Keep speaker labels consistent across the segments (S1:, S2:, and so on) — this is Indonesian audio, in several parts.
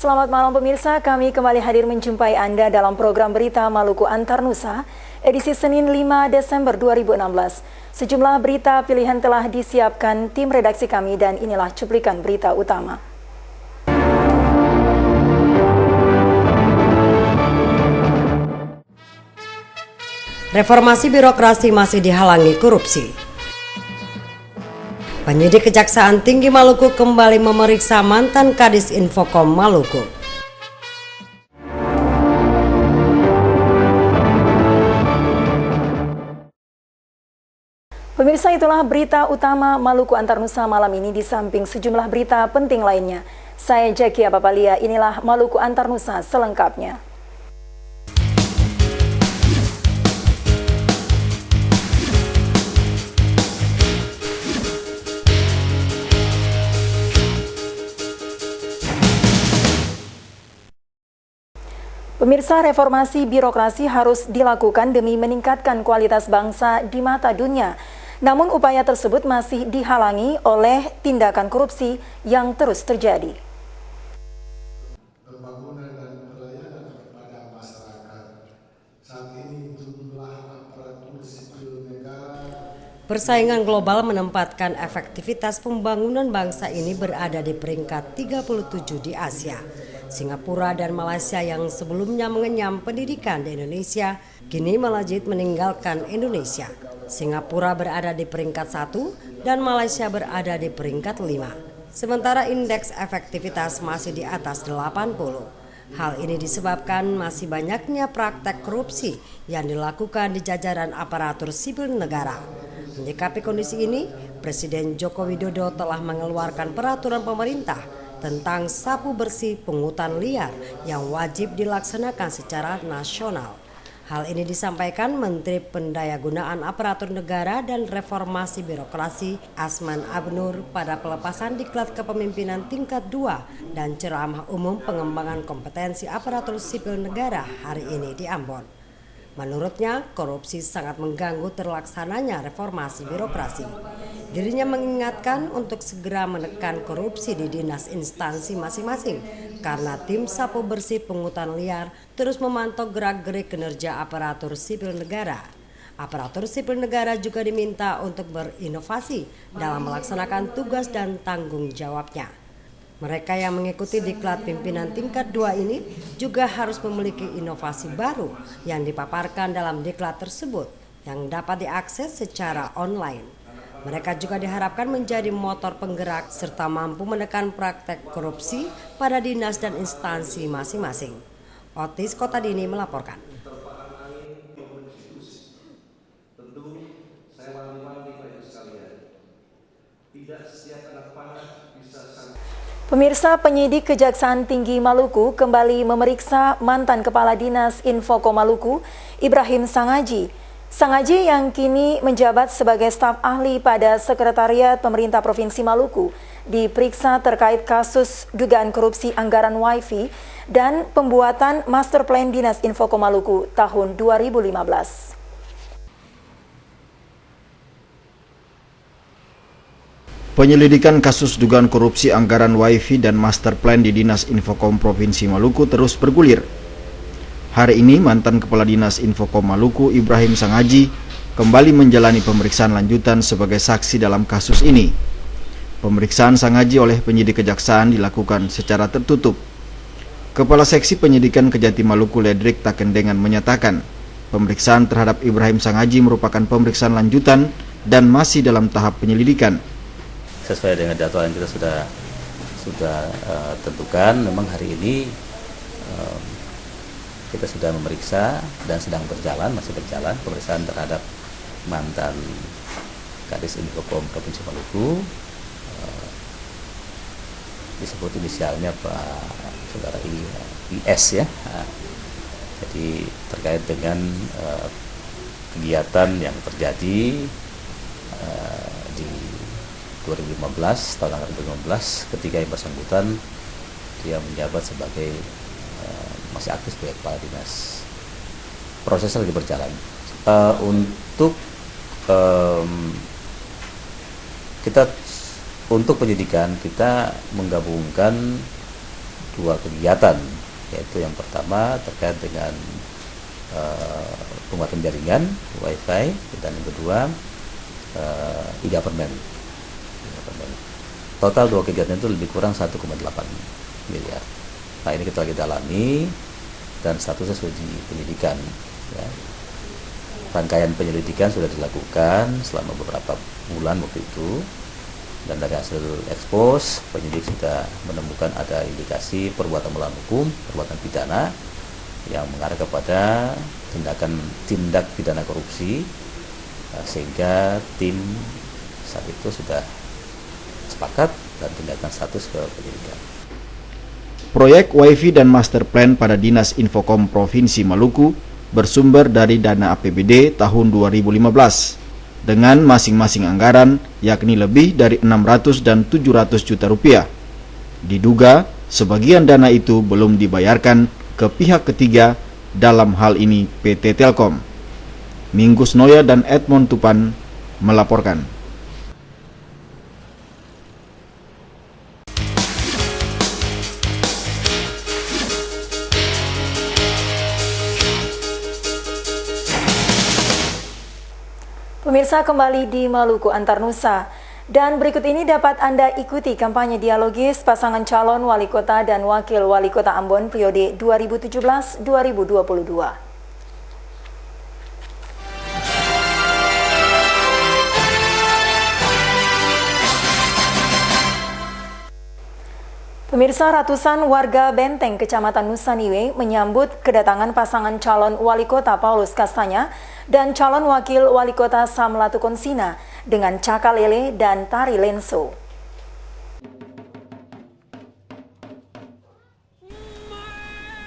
S1: Selamat malam pemirsa, kami kembali hadir menjumpai Anda dalam program Berita Maluku Antar Nusa, edisi Senin 5 Desember 2016. Sejumlah berita pilihan telah disiapkan tim redaksi kami dan inilah cuplikan berita utama.
S2: Reformasi birokrasi masih dihalangi korupsi. Penyidik Kejaksaan Tinggi Maluku kembali memeriksa mantan Kadis Infokom Maluku.
S1: Pemirsa, itulah berita utama Maluku Antar Nusa malam ini di samping sejumlah berita penting lainnya. Saya Jackie Apapalia, inilah Maluku Antar Nusa selengkapnya. Pemirsa, reformasi birokrasi harus dilakukan demi meningkatkan kualitas bangsa di mata dunia. Namun upaya tersebut masih dihalangi oleh tindakan korupsi yang terus terjadi.
S3: Pembangunan dan pelayanan kepada masyarakat. Saat ini jumlah aparatur sipil negara.
S2: Persaingan global menempatkan efektivitas pembangunan bangsa ini berada di peringkat 37 di Asia. Singapura dan Malaysia yang sebelumnya mengenyam pendidikan di Indonesia, kini melejit meninggalkan Indonesia. Singapura berada di peringkat 1 dan Malaysia berada di peringkat 5. Sementara indeks efektivitas masih di atas 80. Hal ini disebabkan masih banyaknya praktek korupsi yang dilakukan di jajaran aparatur sipil negara. Menyikapi kondisi ini, Presiden Joko Widodo telah mengeluarkan peraturan pemerintah tentang sapu bersih pungutan liar yang wajib dilaksanakan secara nasional. Hal ini disampaikan Menteri Pendayagunaan Aparatur Negara dan Reformasi Birokrasi Asman Abnur pada pelepasan diklat kepemimpinan tingkat 2 dan ceramah umum pengembangan kompetensi aparatur sipil negara hari ini di Ambon. Menurutnya, korupsi sangat mengganggu terlaksananya reformasi birokrasi. Dirinya mengingatkan untuk segera menekan korupsi di dinas instansi masing-masing karena tim sapu bersih pungutan liar terus memantau gerak-gerik kinerja aparatur sipil negara. Aparatur sipil negara juga diminta untuk berinovasi dalam melaksanakan tugas dan tanggung jawabnya. Mereka yang mengikuti diklat pimpinan tingkat 2 ini juga harus memiliki inovasi baru yang dipaparkan dalam diklat tersebut yang dapat diakses secara online. Mereka juga diharapkan menjadi motor penggerak serta mampu menekan praktek korupsi pada dinas dan instansi masing-masing. Otis Kotadini melaporkan.
S1: Pemirsa, penyidik Kejaksaan Tinggi Maluku kembali memeriksa mantan Kepala Dinas Infokom Maluku, Ibrahim Sangaji. Sangaji yang kini menjabat sebagai staf ahli pada Sekretariat Pemerintah Provinsi Maluku diperiksa terkait kasus dugaan korupsi anggaran WiFi dan pembuatan Master Plan Dinas Infokom Maluku tahun 2015.
S4: Penyelidikan kasus dugaan korupsi anggaran WiFi dan Master Plan di Dinas Infokom Provinsi Maluku terus bergulir. Hari ini mantan Kepala Dinas Infokom Maluku Ibrahim Sangaji kembali menjalani pemeriksaan lanjutan sebagai saksi dalam kasus ini. Pemeriksaan Sangaji oleh penyidik kejaksaan dilakukan secara tertutup. Kepala Seksi Penyidikan Kejati Maluku Ledrik Takendengan menyatakan, pemeriksaan terhadap Ibrahim Sangaji merupakan pemeriksaan lanjutan dan masih dalam tahap penyelidikan.
S5: Sesuai dengan jadwal yang kita sudah tentukan, memang hari ini kita sudah memeriksa dan masih berjalan pemeriksaan terhadap mantan Kadis Infokom Provinsi Maluku, disebut inisialnya Pak Saudara IS ya. Jadi terkait dengan kegiatan yang terjadi di 2015, tahun anggaran 2015, ketika yang bersangkutan dia menjabat sebagai masih aktif sebagai kepala dinas. Proses lagi berjalan. Untuk kita untuk penyidikan kita menggabungkan dua kegiatan, yaitu yang pertama terkait dengan penguatan jaringan Wi-Fi, dan yang kedua e-government. Total dua kegiatan itu lebih kurang 1,8 miliar. Nah, ini kita lagi dalami dan statusnya sudah uji penyelidikan. Ya. Rangkaian penyelidikan sudah dilakukan selama beberapa bulan waktu itu, dan dari hasil ekspos penyidik sudah menemukan ada indikasi perbuatan melawan hukum, perbuatan pidana yang mengarah kepada tindak pidana korupsi, sehingga tim saat itu sudah sepakat dan tingkatkan status ke penyidikan.
S4: Proyek Wi-Fi dan Master Plan pada Dinas Infokom Provinsi Maluku bersumber dari dana APBD tahun 2015 dengan masing-masing anggaran yakni lebih dari 600 dan 700 juta rupiah. Diduga sebagian dana itu belum dibayarkan ke pihak ketiga, dalam hal ini PT Telkom. Minggus Noya dan Edmond Tupan melaporkan.
S1: Pemirsa, kembali di Maluku Antarnusa. Dan berikut ini dapat Anda ikuti kampanye dialogis pasangan calon wali kota dan wakil wali kota Ambon periode 2017-2022. Pemirsa, ratusan warga Benteng, Kecamatan Nusa Niue menyambut kedatangan pasangan calon wali kota Paulus Kastanya dan calon wakil wali kota Sam Latukonsina dengan cakalele dan tari lenso.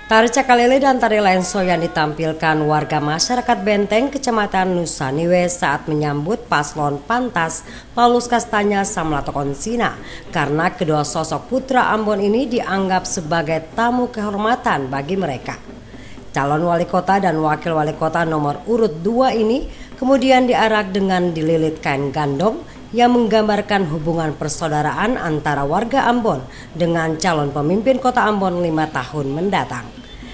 S2: Tari cakalele dan tari lenso yang ditampilkan warga masyarakat Benteng, Kecamatan Nusa Niue saat menyambut paslon pantas Paulus Kastanya Sam Latukonsina, karena kedua sosok putra Ambon ini dianggap sebagai tamu kehormatan bagi mereka. Calon wali kota dan wakil wali kota nomor urut 2 ini kemudian diarak dengan dililit kain gandong yang menggambarkan hubungan persaudaraan antara warga Ambon dengan calon pemimpin kota Ambon 5 tahun mendatang.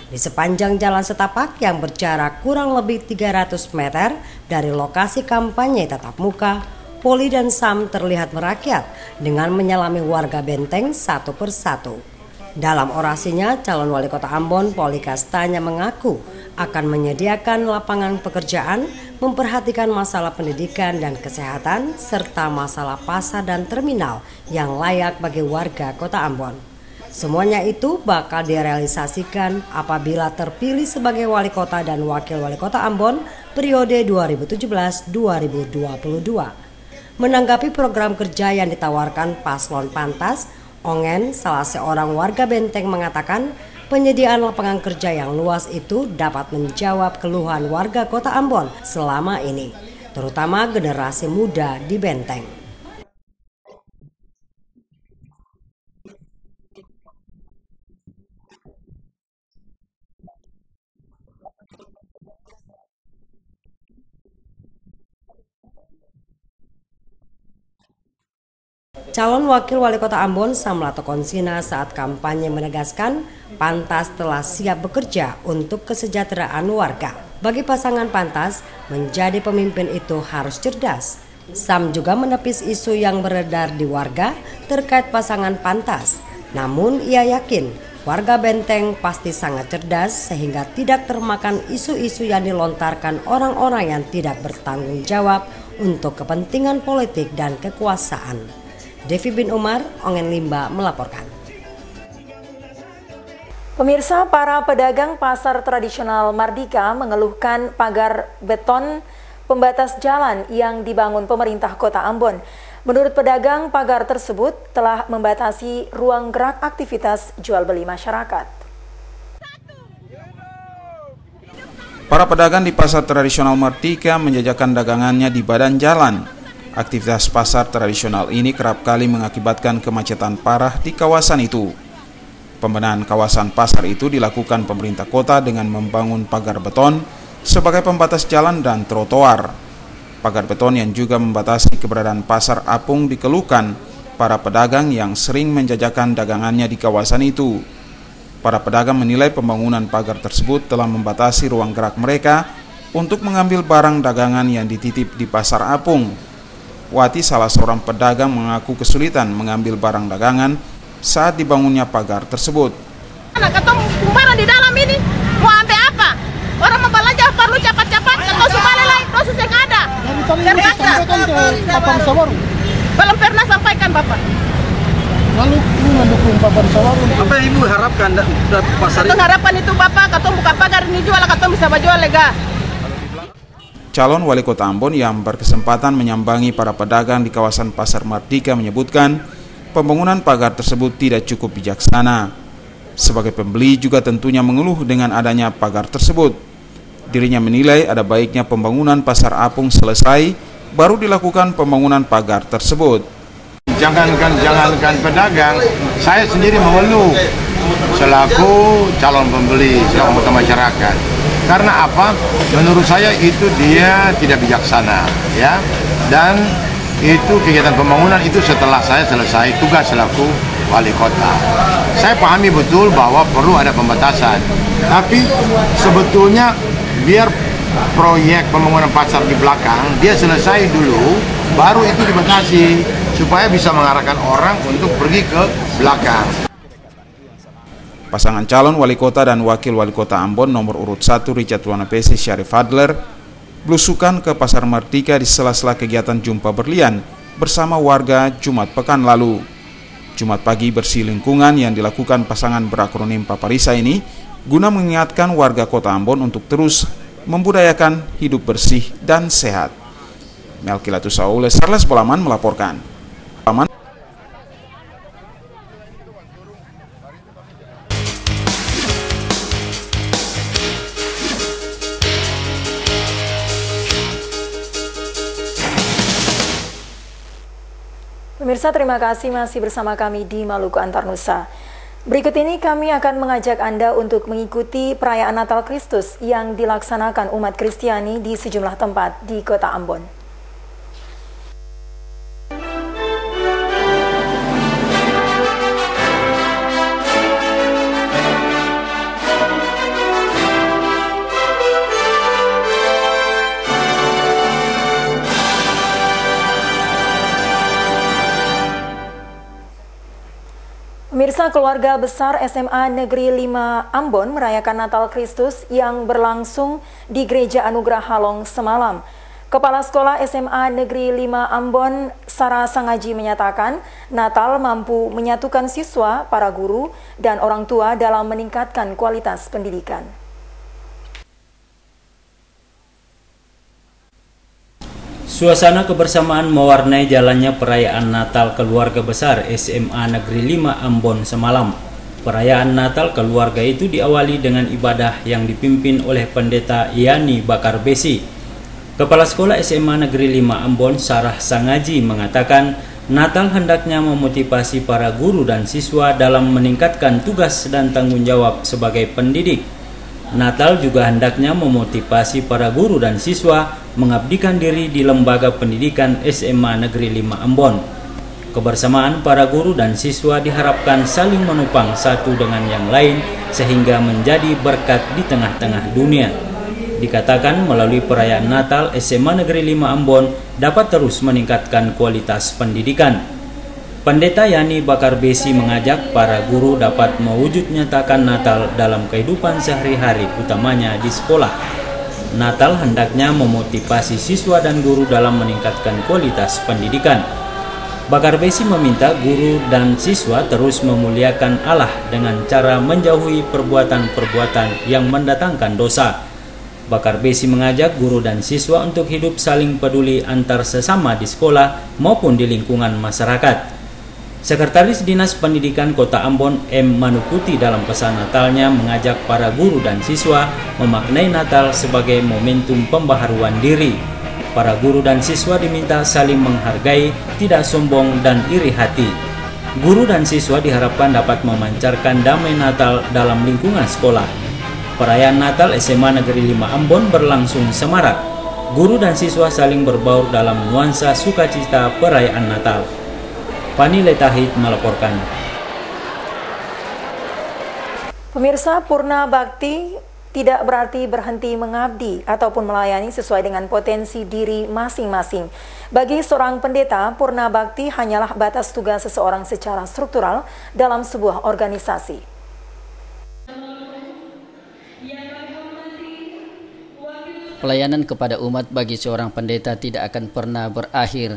S2: Di sepanjang jalan setapak yang berjarak kurang lebih 300 meter dari lokasi kampanye tatap muka, Poli dan Sam terlihat merakyat dengan menyalami warga Benteng satu persatu. Dalam orasinya, calon wali kota Ambon, Poli Kastanya, mengaku akan menyediakan lapangan pekerjaan, memperhatikan masalah pendidikan dan kesehatan, serta masalah pasar dan terminal yang layak bagi warga kota Ambon. Semuanya itu bakal direalisasikan apabila terpilih sebagai wali kota dan wakil wali kota Ambon periode 2017-2022. Menanggapi program kerja yang ditawarkan paslon pantas, Ongen, salah seorang warga Benteng, mengatakan penyediaan lapangan kerja yang luas itu dapat menjawab keluhan warga kota Ambon selama ini, terutama generasi muda di Benteng. Calon wakil wali kota Ambon Sam Latukonsina saat kampanye menegaskan pantas telah siap bekerja untuk kesejahteraan warga. Bagi pasangan pantas, menjadi pemimpin itu harus cerdas. Sam juga menepis isu yang beredar di warga terkait pasangan pantas. Namun ia yakin warga Benteng pasti sangat cerdas sehingga tidak termakan isu-isu yang dilontarkan orang-orang yang tidak bertanggung jawab untuk kepentingan politik dan kekuasaan. Devi bin Umar, Ongen Limba melaporkan.
S1: Pemirsa, para pedagang pasar tradisional Mardika mengeluhkan pagar beton pembatas jalan yang dibangun pemerintah kota Ambon. Menurut pedagang, pagar tersebut telah membatasi ruang gerak aktivitas jual beli masyarakat.
S6: Para pedagang di pasar tradisional Mardika menjajakan dagangannya di badan jalan. Aktivitas pasar tradisional ini kerap kali mengakibatkan kemacetan parah di kawasan itu. Pembenahan kawasan pasar itu dilakukan pemerintah kota dengan membangun pagar beton sebagai pembatas jalan dan trotoar. Pagar beton yang juga membatasi keberadaan pasar apung dikeluhkan para pedagang yang sering menjajakan dagangannya di kawasan itu. Para pedagang menilai pembangunan pagar tersebut telah membatasi ruang gerak mereka untuk mengambil barang dagangan yang dititip di Pasar Apung. Wati, salah seorang pedagang, mengaku kesulitan mengambil barang dagangan saat dibangunnya pagar tersebut.
S7: Katong barang di dalam ini mau ambil apa? Orang mau belanja perlu cepat-cepat, atau subalai proses yang ada. Terpaksa. Belum pernah sampaikan Bapak.
S8: Lalu mendukung Bapak Sawarun. Apa yang Ibu harapkan dari pasar ini?
S7: Harapan itu Bapak, katong buka pagar ini jual, katong bisa jual lega.
S6: Calon Wali Kota Ambon yang berkesempatan menyambangi para pedagang di kawasan Pasar Mardika menyebutkan pembangunan pagar tersebut tidak cukup bijaksana. Sebagai pembeli juga tentunya mengeluh dengan adanya pagar tersebut. Dirinya menilai ada baiknya pembangunan Pasar Apung selesai, baru dilakukan pembangunan pagar tersebut.
S9: Jangankan pedagang, saya sendiri mengeluh selaku calon pembeli, selaku anggota masyarakat. Karena apa? Menurut saya itu dia tidak bijaksana, ya. Dan itu kegiatan pembangunan itu setelah saya selesai tugas selaku wali kota. Saya pahami betul bahwa perlu ada pembatasan. Tapi sebetulnya biar proyek pembangunan pasar di belakang dia selesai dulu, baru itu dibatasi supaya bisa mengarahkan orang untuk pergi ke belakang.
S6: Pasangan calon wali kota dan wakil wali kota Ambon nomor urut 1 Richard Wanapesi Syarif Adler belusukan ke Pasar Mardika di sela-sela kegiatan jumpa berlian bersama warga Jumat pekan lalu. Jumat pagi bersih lingkungan yang dilakukan pasangan berakronim Paparisa ini guna mengingatkan warga kota Ambon untuk terus membudayakan hidup bersih dan sehat. Melkilatus Saule, Sarles Bolaman melaporkan.
S1: Pemirsa, terima kasih masih bersama kami di Maluku Antarnusa. Berikut ini kami akan mengajak Anda untuk mengikuti perayaan Natal Kristus yang dilaksanakan umat Kristiani di sejumlah tempat di Kota Ambon. Pemirsa, keluarga besar SMA Negeri 5 Ambon merayakan Natal Kristus yang berlangsung di Gereja Anugerah Halong semalam. Kepala Sekolah SMA Negeri 5 Ambon, Sarah Sangaji, menyatakan Natal mampu menyatukan siswa, para guru, dan orang tua dalam meningkatkan kualitas pendidikan.
S10: Suasana kebersamaan mewarnai jalannya perayaan Natal keluarga besar SMA Negeri 5 Ambon semalam. Perayaan Natal keluarga itu diawali dengan ibadah yang dipimpin oleh Pendeta Yani Bakar Besi. Kepala Sekolah SMA Negeri 5 Ambon, Sarah Sangaji, mengatakan Natal hendaknya memotivasi para guru dan siswa dalam meningkatkan tugas dan tanggung jawab sebagai pendidik. Natal juga hendaknya memotivasi para guru dan siswa mengabdikan diri di lembaga pendidikan SMA Negeri 5 Ambon. Kebersamaan para guru dan siswa diharapkan saling menopang satu dengan yang lain sehingga menjadi berkat di tengah-tengah dunia. Dikatakan melalui perayaan Natal, SMA Negeri 5 Ambon dapat terus meningkatkan kualitas pendidikan. Pendeta Yani Bakar Besi mengajak para guru dapat mewujud nyatakan Natal dalam kehidupan sehari-hari, utamanya di sekolah. Natal hendaknya memotivasi siswa dan guru dalam meningkatkan kualitas pendidikan. Bakar Besi meminta guru dan siswa terus memuliakan Allah dengan cara menjauhi perbuatan-perbuatan yang mendatangkan dosa. Bakar Besi mengajak guru dan siswa untuk hidup saling peduli antar sesama di sekolah maupun di lingkungan masyarakat. Sekretaris Dinas Pendidikan Kota Ambon, M. Manuputi, dalam pesan Natalnya mengajak para guru dan siswa memaknai Natal sebagai momentum pembaharuan diri. Para guru dan siswa diminta saling menghargai, tidak sombong dan iri hati. Guru dan siswa diharapkan dapat memancarkan damai Natal dalam lingkungan sekolah. Perayaan Natal SMA Negeri 5 Ambon berlangsung semarak. Guru dan siswa saling berbaur dalam nuansa sukacita perayaan Natal. Fani Letahid melaporkan.
S1: Pemirsa, Purna Bakti tidak berarti berhenti mengabdi ataupun melayani sesuai dengan potensi diri masing-masing. Bagi seorang pendeta, Purna Bakti hanyalah batas tugas seseorang secara struktural dalam sebuah organisasi.
S11: Pelayanan kepada umat bagi seorang pendeta tidak akan pernah berakhir.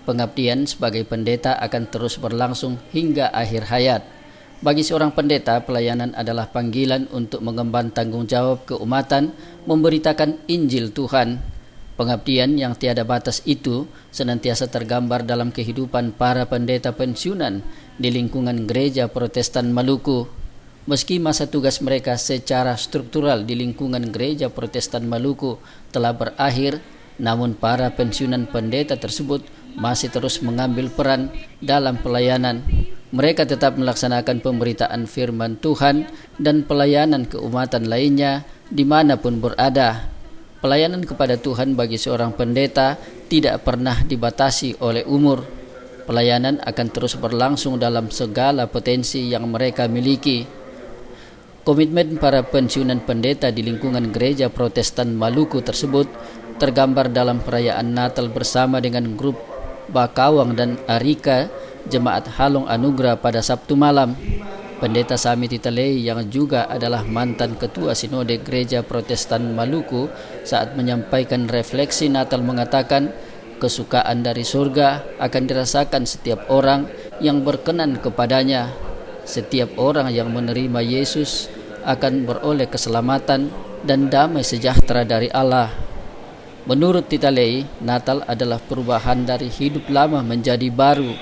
S11: Pengabdian sebagai pendeta akan terus berlangsung hingga akhir hayat. Bagi seorang pendeta, pelayanan adalah panggilan untuk mengemban tanggung jawab keumatan, memberitakan Injil Tuhan. Pengabdian yang tiada batas itu senantiasa tergambar dalam kehidupan para pendeta pensiunan di lingkungan Gereja Protestan Maluku. Meski masa tugas mereka secara struktural di lingkungan Gereja Protestan Maluku telah berakhir, namun para pensiunan pendeta tersebut masih terus mengambil peran dalam pelayanan. Mereka tetap melaksanakan pemberitaan firman Tuhan dan pelayanan keumatan lainnya dimanapun berada. Pelayanan kepada Tuhan bagi seorang pendeta tidak pernah dibatasi oleh umur. Pelayanan akan terus berlangsung dalam segala potensi yang mereka miliki. Komitmen para pensiunan pendeta di lingkungan Gereja Protestan Maluku tersebut tergambar dalam perayaan Natal bersama dengan grup Bakawang dan Arika Jemaat Halong Anugerah pada Sabtu malam. Pendeta Sami Titalei yang juga adalah mantan Ketua Sinode Gereja Protestan Maluku saat menyampaikan refleksi Natal mengatakan kesukaan dari surga akan dirasakan setiap orang yang berkenan kepadanya. Setiap orang yang menerima Yesus akan beroleh keselamatan dan damai sejahtera dari Allah. Menurut Titalei, Natal adalah perubahan dari hidup lama menjadi baru.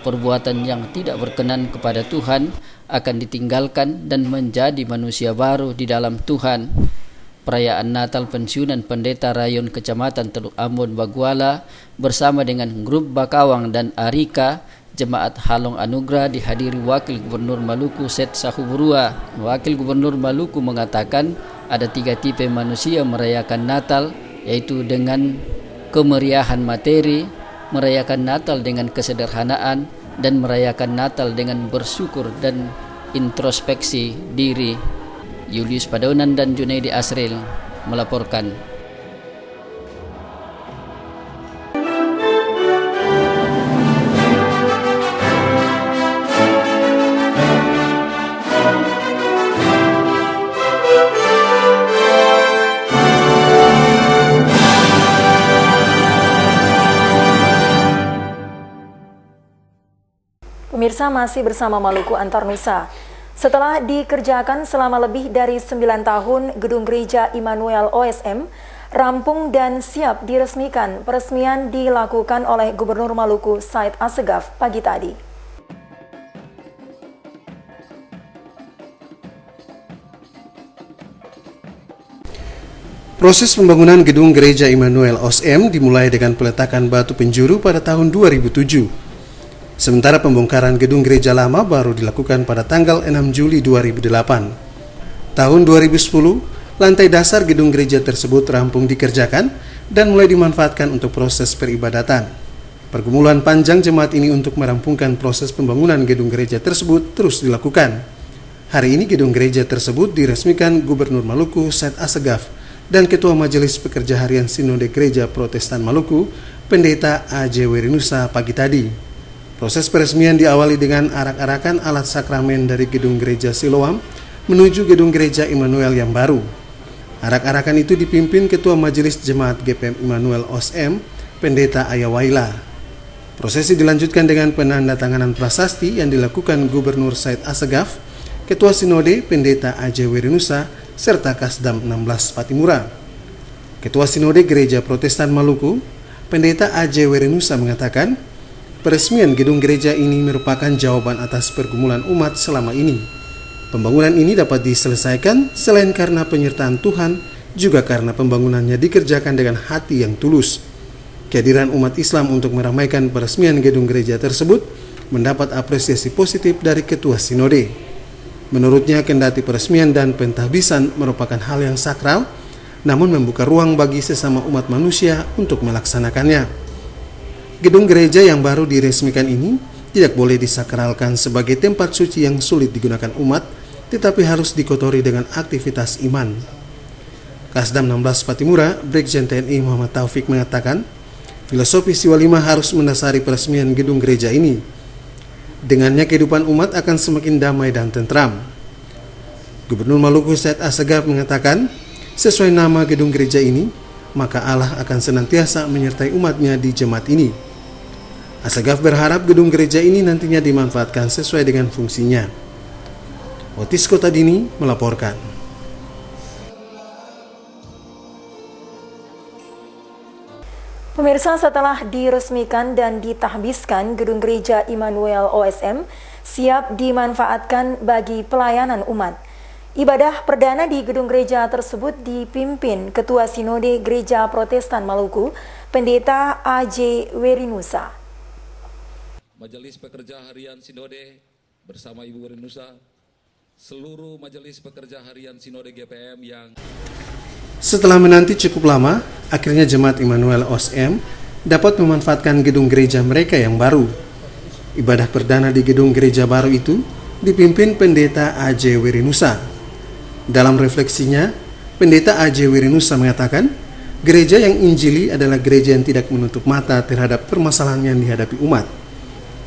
S11: Perbuatan yang tidak berkenan kepada Tuhan akan ditinggalkan dan menjadi manusia baru di dalam Tuhan. Perayaan Natal pensiunan pendeta Rayon Kecamatan Teluk Ambon Baguala bersama dengan grup Bakawang dan Arika Jemaat Halong Anugerah dihadiri Wakil Gubernur Maluku Set Sahuburua. Wakil Gubernur Maluku mengatakan ada 3 tipe manusia merayakan Natal, yaitu dengan kemeriahan materi, merayakan Natal dengan kesederhanaan, dan merayakan Natal dengan bersyukur dan introspeksi diri. Julius Padonan dan Junaidi Asril melaporkan.
S1: Pemirsa, masih bersama Maluku Antarnusa. Setelah dikerjakan selama lebih dari 9 tahun, Gedung Gereja Immanuel OSM rampung dan siap diresmikan. Peresmian dilakukan oleh Gubernur Maluku Said Assegaf pagi tadi.
S8: Proses pembangunan Gedung Gereja Immanuel OSM dimulai dengan peletakan batu penjuru pada tahun 2007. Sementara pembongkaran gedung gereja lama baru dilakukan pada tanggal 6 Juli 2008. Tahun 2010, lantai dasar gedung gereja tersebut rampung dikerjakan dan mulai dimanfaatkan untuk proses peribadatan. Pergumulan panjang jemaat ini untuk merampungkan proses pembangunan gedung gereja tersebut terus dilakukan. Hari ini gedung gereja tersebut diresmikan Gubernur Maluku Said Assegaf dan Ketua Majelis Pekerja Harian Sinode Gereja Protestan Maluku, Pendeta A.J. Werinusa pagi tadi. Proses peresmian diawali dengan arak-arakan alat sakramen dari gedung gereja Siloam menuju gedung gereja Immanuel yang baru. Arak-arakan itu dipimpin Ketua Majelis Jemaat GPM Immanuel OSM, Pendeta Ayawaila. Prosesi dilanjutkan dengan penandatanganan prasasti yang dilakukan Gubernur Said Assegaf, Ketua Sinode Pendeta A.J. Werinusa, serta Kasdam 16 Patimura. Ketua Sinode Gereja Protestan Maluku, Pendeta A.J. Werinusa mengatakan, peresmian gedung gereja ini merupakan jawaban atas pergumulan umat selama ini. Pembangunan ini dapat diselesaikan selain karena penyertaan Tuhan, juga karena pembangunannya dikerjakan dengan hati yang tulus. Kehadiran umat Islam untuk meramaikan peresmian gedung gereja tersebut mendapat apresiasi positif dari Ketua Sinode. Menurutnya, kendati peresmian dan pentahbisan merupakan hal yang sakral, namun membuka ruang bagi sesama umat manusia untuk melaksanakannya. Gedung gereja yang baru diresmikan ini tidak boleh disakralkan sebagai tempat suci yang sulit digunakan umat, tetapi harus dikotori dengan aktivitas iman. Kasdam 16 Patimura, Brigjen TNI Muhammad Taufik mengatakan, filosofi Siwa 5 harus mendasari peresmian gedung gereja ini. Dengannya kehidupan umat akan semakin damai dan tentram. Gubernur Maluku Said Assegaf mengatakan, sesuai nama gedung gereja ini, maka Allah akan senantiasa menyertai umatnya di jemaat ini. Assegaf berharap gedung gereja ini nantinya dimanfaatkan sesuai dengan fungsinya. Otis Kota Dini melaporkan.
S1: Pemirsa, setelah diresmikan dan ditahbiskan, Gedung Gereja Immanuel OSM siap dimanfaatkan bagi pelayanan umat. Ibadah perdana di gedung gereja tersebut dipimpin Ketua Sinode Gereja Protestan Maluku, Pendeta A.J. Werinusa.
S12: Majelis Pekerja Harian Sinode bersama Ibu Werinusa, seluruh Majelis Pekerja Harian Sinode GPM yang
S8: Setelah menanti cukup lama, akhirnya Jemaat Immanuel OSM dapat memanfaatkan gedung gereja mereka yang baru. Ibadah perdana di gedung gereja baru itu dipimpin Pendeta A.J. Werinusa. Dalam refleksinya, Pendeta A.J. Werinusa mengatakan, gereja yang injili adalah gereja yang tidak menutup mata terhadap permasalahan yang dihadapi umat.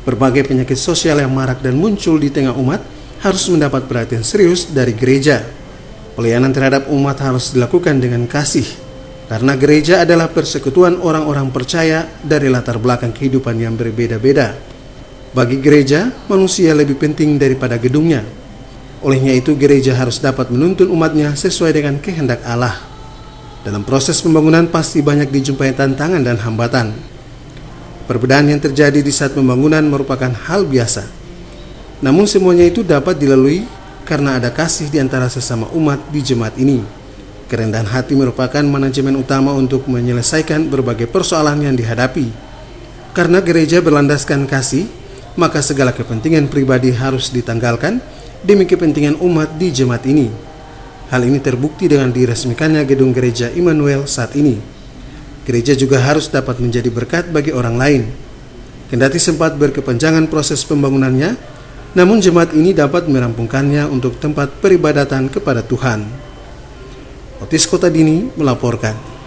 S8: Berbagai penyakit sosial yang marak dan muncul di tengah umat harus mendapat perhatian serius dari gereja. Pelayanan terhadap umat harus dilakukan dengan kasih, karena gereja adalah persekutuan orang-orang percaya dari latar belakang kehidupan yang berbeda-beda. Bagi gereja, manusia lebih penting daripada gedungnya. Olehnya itu, gereja harus dapat menuntun umatnya sesuai dengan kehendak Allah. Dalam proses pembangunan pasti banyak dijumpai tantangan dan hambatan. Perbedaan yang terjadi di saat pembangunan merupakan hal biasa. Namun semuanya itu dapat dilalui karena ada kasih di antara sesama umat di jemaat ini. Kerendahan hati merupakan manajemen utama untuk menyelesaikan berbagai persoalan yang dihadapi. Karena gereja berlandaskan kasih, maka segala kepentingan pribadi harus ditanggalkan demi kepentingan umat di jemaat ini. Hal ini terbukti dengan diresmikannya gedung gereja Immanuel saat ini. Gereja juga harus dapat menjadi berkat bagi orang lain. Kendati sempat berkepanjangan proses pembangunannya, namun jemaat ini dapat merampungkannya untuk tempat peribadatan kepada Tuhan. Otis Kota Dini melaporkan.